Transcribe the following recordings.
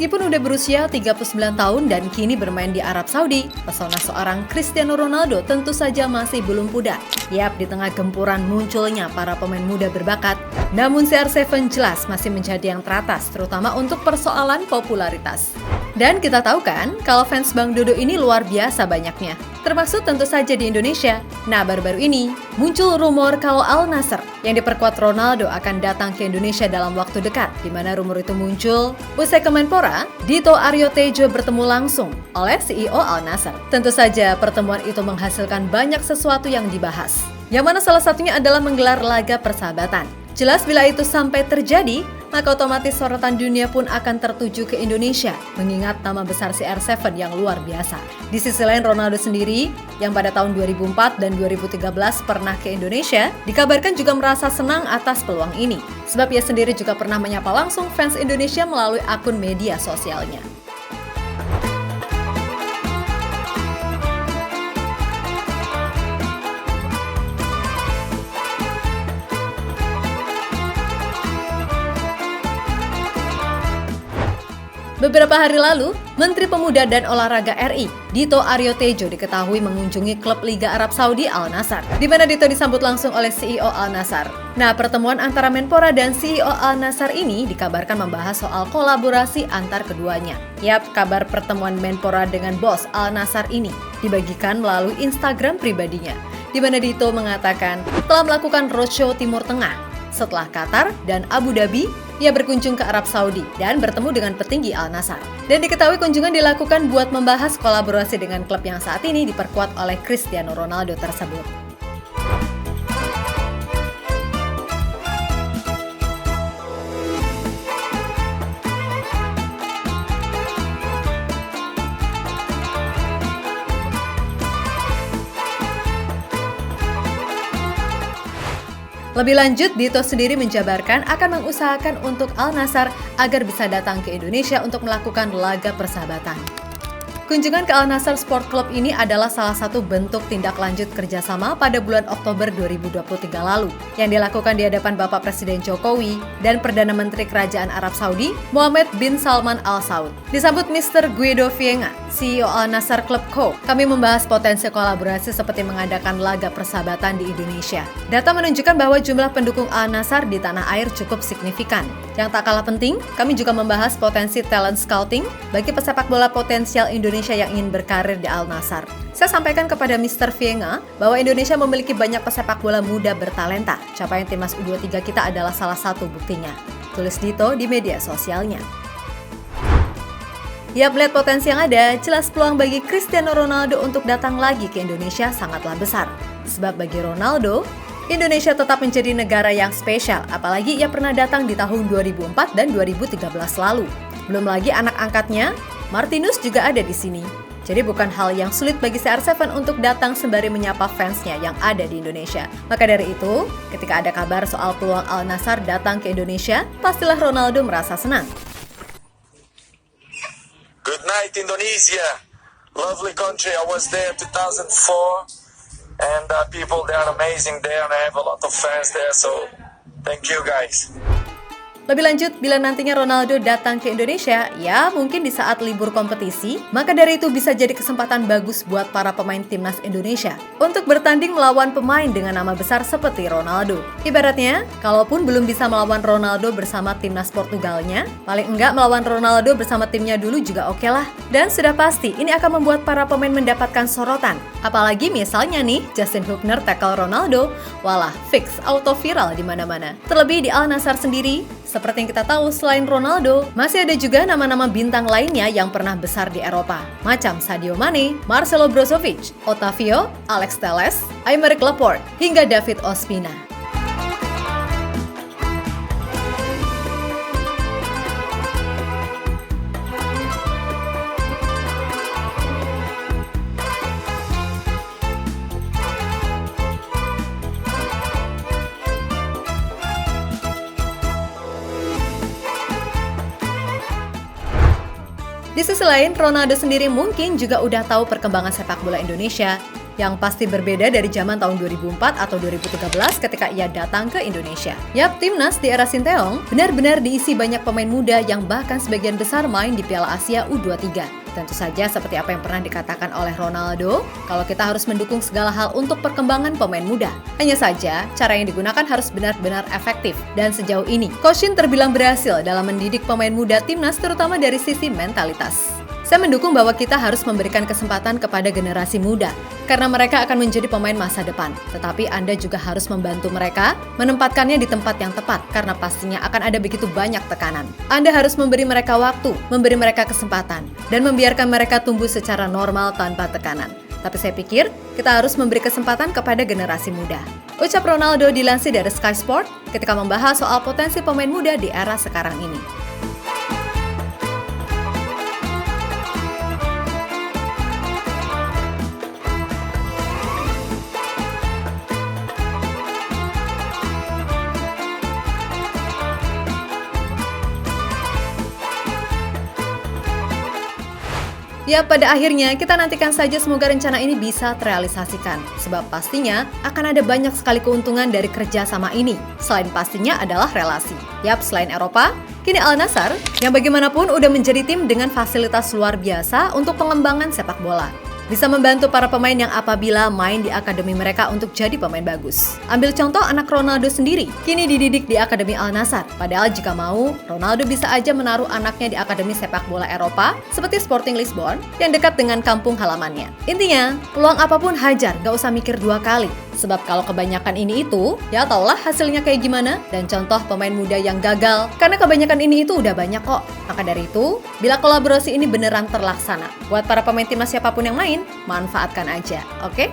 Meskipun udah berusia 39 tahun dan kini bermain di Arab Saudi, pesona seorang Cristiano Ronaldo tentu saja masih belum pudar. Yap, di tengah gempuran munculnya para pemain muda berbakat, namun CR7 jelas masih menjadi yang teratas, terutama untuk persoalan popularitas. Dan kita tahu kan, kalau fans Bang Dodo ini luar biasa banyaknya, termasuk tentu saja di Indonesia. Nah, baru-baru ini muncul rumor kalau Al Nassr yang diperkuat Ronaldo akan datang ke Indonesia dalam waktu dekat, di mana rumor itu muncul usai Kemenpora, Dito Aryo Tejo bertemu langsung oleh CEO Al Nassr. Tentu saja pertemuan itu menghasilkan banyak sesuatu yang dibahas, yang mana salah satunya adalah menggelar laga persahabatan. Jelas bila itu sampai terjadi, maka otomatis sorotan dunia pun akan tertuju ke Indonesia, mengingat nama besar CR7 yang luar biasa. Di sisi lain, Ronaldo sendiri, yang pada tahun 2004 dan 2013 pernah ke Indonesia, dikabarkan juga merasa senang atas peluang ini. Sebab ia sendiri juga pernah menyapa langsung fans Indonesia melalui akun media sosialnya. Beberapa hari lalu, Menteri Pemuda dan Olahraga RI, Dito Aryo Tejo diketahui mengunjungi klub Liga Arab Saudi Al Nassr, di mana Dito disambut langsung oleh CEO Al Nassr. Nah, pertemuan antara Menpora dan CEO Al Nassr ini dikabarkan membahas soal kolaborasi antar keduanya. Yap, kabar pertemuan Menpora dengan bos Al Nassr ini dibagikan melalui Instagram pribadinya, di mana Dito mengatakan telah melakukan roadshow Timur Tengah. Setelah Qatar dan Abu Dhabi, ia berkunjung ke Arab Saudi dan bertemu dengan petinggi Al Nassr. Dan diketahui kunjungan dilakukan buat membahas kolaborasi dengan klub yang saat ini diperkuat oleh Cristiano Ronaldo tersebut. Lebih lanjut, Dito sendiri menjabarkan akan mengusahakan untuk Al Nassr agar bisa datang ke Indonesia untuk melakukan laga persahabatan. Kunjungan ke Al Nassr Sport Club ini adalah salah satu bentuk tindak lanjut kerjasama pada bulan Oktober 2023 lalu yang dilakukan di hadapan Bapak Presiden Jokowi dan Perdana Menteri Kerajaan Arab Saudi, Mohammed bin Salman Al Saud. Disambut Mr. Guido Fienga, CEO Al Nassr Club Co. Kami membahas potensi kolaborasi seperti mengadakan laga persahabatan di Indonesia. Data menunjukkan bahwa jumlah pendukung Al Nassr di tanah air cukup signifikan. Yang tak kalah penting, kami juga membahas potensi talent scouting bagi pesepak bola potensial Indonesia yang ingin berkarir di Al Nassr. Saya sampaikan kepada Mr. Fienga bahwa Indonesia memiliki banyak pesepak bola muda bertalenta. Capaian timnas U23 kita adalah salah satu buktinya, tulis Dito di media sosialnya. Ya, melihat potensi yang ada, jelas peluang bagi Cristiano Ronaldo untuk datang lagi ke Indonesia sangatlah besar. Sebab bagi Ronaldo, Indonesia tetap menjadi negara yang spesial, apalagi ia pernah datang di tahun 2004 dan 2013 lalu. Belum lagi anak angkatnya, Martinus juga ada di sini. Jadi bukan hal yang sulit bagi CR7 untuk datang sembari menyapa fansnya yang ada di Indonesia. Maka dari itu, ketika ada kabar soal peluang Al Nassr datang ke Indonesia, pastilah Ronaldo merasa senang. Good night Indonesia, lovely country. I was there 2004. And people, they are amazing there, and I have a lot of fans there, so thank you guys. Lebih lanjut, bila nantinya Ronaldo datang ke Indonesia, ya mungkin di saat libur kompetisi, maka dari itu bisa jadi kesempatan bagus buat para pemain timnas Indonesia untuk bertanding melawan pemain dengan nama besar seperti Ronaldo. Ibaratnya, kalaupun belum bisa melawan Ronaldo bersama timnas Portugalnya, paling enggak melawan Ronaldo bersama timnya dulu juga oke lah. Dan sudah pasti, ini akan membuat para pemain mendapatkan sorotan. Apalagi misalnya nih, Justin Hubner tackle Ronaldo, walah fix auto viral di mana-mana. Terlebih di Al Nassr sendiri, seperti yang kita tahu, selain Ronaldo, masih ada juga nama-nama bintang lainnya yang pernah besar di Eropa. Macam Sadio Mane, Marcelo Brozovic, Otavio, Alex Telles, Aymeric Laporte, hingga David Ospina. Di sisi lain, Ronaldo sendiri mungkin juga udah tahu perkembangan sepak bola Indonesia yang pasti berbeda dari zaman tahun 2004 atau 2013 ketika ia datang ke Indonesia. Yap, timnas di era Sinteyong benar-benar diisi banyak pemain muda yang bahkan sebagian besar main di Piala Asia U23. Tentu saja seperti apa yang pernah dikatakan oleh Ronaldo, kalau kita harus mendukung segala hal untuk perkembangan pemain muda. Hanya saja, cara yang digunakan harus benar-benar efektif. Dan sejauh ini, Coach Shin terbilang berhasil dalam mendidik pemain muda timnas terutama dari sisi mentalitas. Saya mendukung bahwa kita harus memberikan kesempatan kepada generasi muda, karena mereka akan menjadi pemain masa depan. Tetapi Anda juga harus membantu mereka menempatkannya di tempat yang tepat, karena pastinya akan ada begitu banyak tekanan. Anda harus memberi mereka waktu, memberi mereka kesempatan, dan membiarkan mereka tumbuh secara normal tanpa tekanan. Tapi saya pikir, kita harus memberi kesempatan kepada generasi muda. Ucap Ronaldo dilansir dari Sky Sport ketika membahas soal potensi pemain muda di era sekarang ini. Ya, pada akhirnya kita nantikan saja semoga rencana ini bisa terrealisasikan. Sebab pastinya akan ada banyak sekali keuntungan dari kerjasama ini. Selain pastinya adalah relasi. Yap, selain Eropa, kini Al Nassr yang bagaimanapun udah menjadi tim dengan fasilitas luar biasa untuk pengembangan sepak bola. Bisa membantu para pemain yang apabila main di akademi mereka untuk jadi pemain bagus. Ambil contoh anak Ronaldo sendiri, kini dididik di Akademi Al Nassr. Padahal jika mau, Ronaldo bisa aja menaruh anaknya di akademi sepak bola Eropa seperti Sporting Lisbon yang dekat dengan kampung halamannya. Intinya, peluang apapun hajar, gak usah mikir dua kali. Sebab kalau kebanyakan ini itu, ya taulah hasilnya kayak gimana. Dan contoh pemain muda yang gagal, karena kebanyakan ini itu udah banyak kok. Maka dari itu, bila kolaborasi ini beneran terlaksana, buat para pemain timnas siapapun yang main, manfaatkan aja, oke?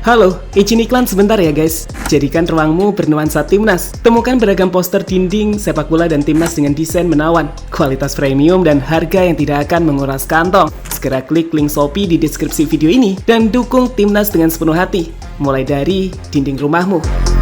Halo, izin iklan sebentar ya guys. Jadikan ruangmu bernuansa timnas. Temukan beragam poster dinding, sepak bola dan timnas dengan desain menawan, kualitas premium dan harga yang tidak akan menguras kantong. Segera klik link Shopee di deskripsi video ini dan dukung timnas dengan sepenuh hati. Mulai dari dinding rumahmu.